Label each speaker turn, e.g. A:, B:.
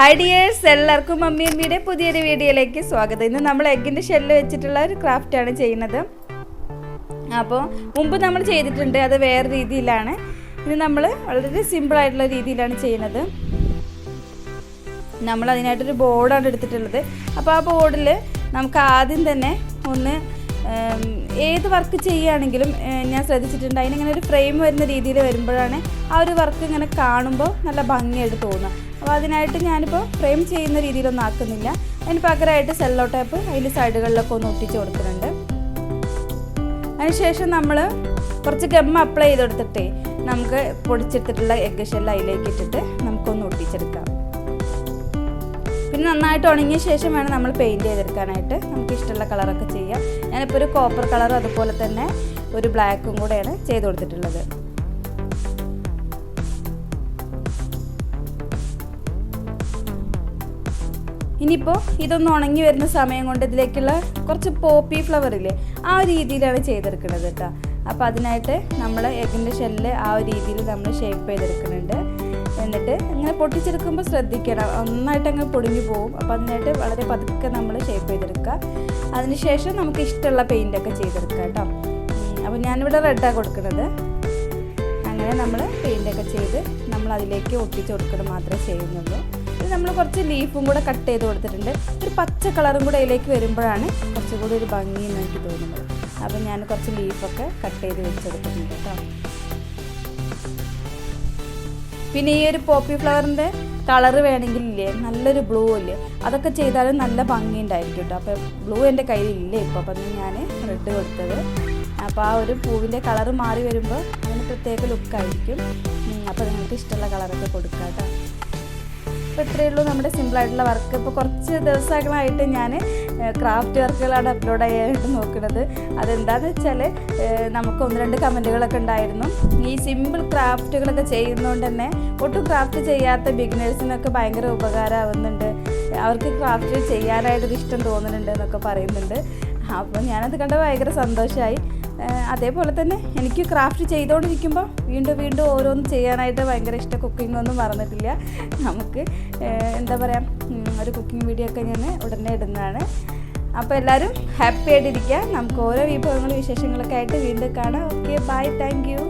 A: Hi dears, എല്ലാവർക്കും mummy അമ്മയുടെ പുതിയൊരു വീഡിയോയിലേക്ക് സ്വാഗതം. ഇന്ന് നമ്മൾ എഗ്ഗിൻ്റെ ഷെല്ല് വെച്ചിട്ടുള്ള ഒരു ക്രാഫ്റ്റാണ് ചെയ്യുന്നത്. അപ്പോൾ മുമ്പ് നമ്മൾ ചെയ്തിട്ടുണ്ട്, അത് വേറെ രീതിയിലാണ്. ഇത് നമ്മൾ വളരെ സിമ്പിളായിട്ടുള്ള രീതിയിലാണ് ചെയ്യുന്നത്. നമ്മൾ അതിനായിട്ടൊരു ബോർഡാണ് എടുത്തിട്ടുള്ളത്. അപ്പോൾ ആ ബോർഡിൽ നമുക്ക് ആദ്യം തന്നെ ഒന്ന് ഏത് വർക്ക് ചെയ്യുകയാണെങ്കിലും ഞാൻ ശ്രദ്ധിച്ചിട്ടുണ്ട്, അതിനിങ്ങനെ ഒരു ഫ്രെയിം വരുന്ന രീതിയിൽ വരുമ്പോഴാണ് ആ ഒരു വർക്ക് ഇങ്ങനെ കാണുമ്പോൾ നല്ല ഭംഗിയായിട്ട് തോന്നുക. അപ്പോൾ അതിനായിട്ട് ഞാനിപ്പോൾ ഫ്രെയിം ചെയ്യുന്ന രീതിയിലൊന്നും ആക്കുന്നില്ല. അതിന് പകരമായിട്ട് സെല്ലോ ടേപ്പ് അതിൽ സൈഡുകളിലൊക്കെ ഒന്ന് ഒട്ടിച്ച് കൊടുക്കുന്നുണ്ട്. അതിനുശേഷം നമ്മൾ കുറച്ച് ഗം അപ്ലൈ ചെയ്ത് കൊടുത്തിട്ടേ നമുക്ക് പൊടിച്ചെടുത്തിട്ടുള്ള എഗ്ഗ് ഷെല്ല് അതിലേക്ക് ഇട്ടിട്ട് നമുക്കൊന്ന് ഒട്ടിച്ചെടുക്കാം. പിന്നെ നന്നായിട്ട് ഉണങ്ങിയ ശേഷം വേണം നമ്മൾ പെയിൻറ്റ് ചെയ്തെടുക്കാനായിട്ട്. നമുക്ക് ഇഷ്ടമുള്ള കളറൊക്കെ ചെയ്യാം. ഞാനിപ്പോൾ ഒരു കോപ്പർ കളറും അതുപോലെ തന്നെ ഒരു ബ്ലാക്കും കൂടെയാണ് ചെയ്ത് കൊടുത്തിട്ടുള്ളത്. ഇനിയിപ്പോൾ ഇതൊന്ന് ഉണങ്ങി വരുന്ന സമയം കൊണ്ട് ഇതിലേക്കുള്ള കുറച്ച് പോപ്പി ഫ്ലവർ ഇല്ലേ, ആ ഒരു രീതിയിലാണ് ചെയ്തെടുക്കുന്നത് കേട്ടോ. അപ്പോൾ അതിനായിട്ട് നമ്മൾ എഗ്ഗിൻ്റെ ഷെല്ല് ആ ഒരു രീതിയിൽ നമ്മൾ ഷേപ്പ് ചെയ്തെടുക്കുന്നുണ്ട്. എന്നിട്ട് ഇങ്ങനെ പൊട്ടിച്ചെടുക്കുമ്പോൾ ശ്രദ്ധിക്കണം, നന്നായിട്ട് അങ്ങ് പൊടിഞ്ഞു പോകും. അപ്പോൾ അതിനായിട്ട് വളരെ പതുക്കെ നമ്മൾ ഷേപ്പ് ചെയ്തെടുക്കുക. അതിനുശേഷം നമുക്ക് ഇഷ്ടമുള്ള പെയിൻ്റൊക്കെ ചെയ്തെടുക്കുക കേട്ടോ. അപ്പോൾ ഞാനിവിടെ റെഡാണ് കൊടുക്കുന്നത്. അങ്ങനെ നമ്മൾ പെയിൻ്റൊക്കെ ചെയ്ത് നമ്മൾ അതിലേക്ക് ഒട്ടിച്ച് കൊടുക്കണം മാത്രമേ ചെയ്യുന്നുള്ളൂ. നമ്മൾ കുറച്ച് ലീഫും കൂടെ കട്ട് ചെയ്ത് കൊടുത്തിട്ടുണ്ട്. ഒരു പച്ച കളറും കൂടെ അതിലേക്ക് വരുമ്പോഴാണ് കുറച്ചുകൂടി ഒരു ഭംഗി എന്ന് എനിക്ക് തോന്നുന്നത്. അപ്പോൾ ഞാൻ കുറച്ച് ലീഫൊക്കെ കട്ട് ചെയ്ത് വെച്ചെടുത്തിട്ടുണ്ട് കേട്ടോ. പിന്നെ ഈ ഒരു പോപ്പി ഫ്ലവറിൻ്റെ കളറ് വേണമെങ്കിലില്ലേ, നല്ലൊരു ബ്ലൂ ഇല്ലേ, അതൊക്കെ ചെയ്താലും നല്ല ഭംഗി ഉണ്ടായിരിക്കും കേട്ടോ. അപ്പോൾ ബ്ലൂ എൻ്റെ കയ്യിലില്ലേ ഇപ്പോൾ, അപ്പം ഞാൻ റെഡ് കൊടുത്തത്. അപ്പോൾ ആ ഒരു പൂവിൻ്റെ കളറ് മാറി വരുമ്പോൾ അതിന് പ്രത്യേക ലുക്കായിരിക്കും. അപ്പോൾ നിങ്ങൾക്ക് ഇഷ്ടമുള്ള കളറൊക്കെ കൊടുക്കാം കേട്ടോ. അപ്പോൾ ഇത്രയേ ഉള്ളൂ നമ്മുടെ സിമ്പിളായിട്ടുള്ള വർക്ക്. ഇപ്പോൾ കുറച്ച് ദിവസങ്ങളായിട്ട് ഞാൻ ക്രാഫ്റ്റ് വർക്കുകളാണ് അപ്ലോഡ് ചെയ്യാനായിട്ട് നോക്കുന്നത്. അതെന്താണെന്ന് വെച്ചാൽ നമുക്ക് 1-2 കമൻറ്റുകളൊക്കെ ഉണ്ടായിരുന്നു. ഈ സിമ്പിൾ ക്രാഫ്റ്റുകളൊക്കെ ചെയ്യുന്നതുകൊണ്ട് തന്നെ ഒട്ടും ക്രാഫ്റ്റ് ചെയ്യാത്ത ബിഗിനേഴ്സിനൊക്കെ ഭയങ്കര ഉപകാരമാവുന്നുണ്ട്, അവർക്ക് ക്രാഫ്റ്റ് ചെയ്യാനായിട്ടൊരു ഇഷ്ടം തോന്നുന്നുണ്ട് എന്നൊക്കെ പറയുന്നുണ്ട്. അപ്പോൾ ഞാനത് കണ്ട് ഭയങ്കര സന്തോഷമായി. അതേപോലെ തന്നെ എനിക്ക് ക്രാഫ്റ്റ് ചെയ്തുകൊണ്ടിരിക്കുമ്പോൾ വീണ്ടും ഓരോന്നും ചെയ്യാനായിട്ട് ഭയങ്കര ഇഷ്ടം. കുക്കിംഗ് ഒന്നും മറന്നിട്ടില്ല. നമുക്ക് എന്താ പറയുക, ഒരു കുക്കിംഗ് വീഡിയോ ഒക്കെ ഞാൻ ഉടനെ ഇടുന്നതാണ്. അപ്പോൾ എല്ലാവരും ഹാപ്പി ആയിട്ടിരിക്കുക. നമുക്ക് ഓരോ വിഭവങ്ങളും വിശേഷങ്ങളൊക്കെ ആയിട്ട് വീണ്ടും കാണാം. Okay, bye, thank U.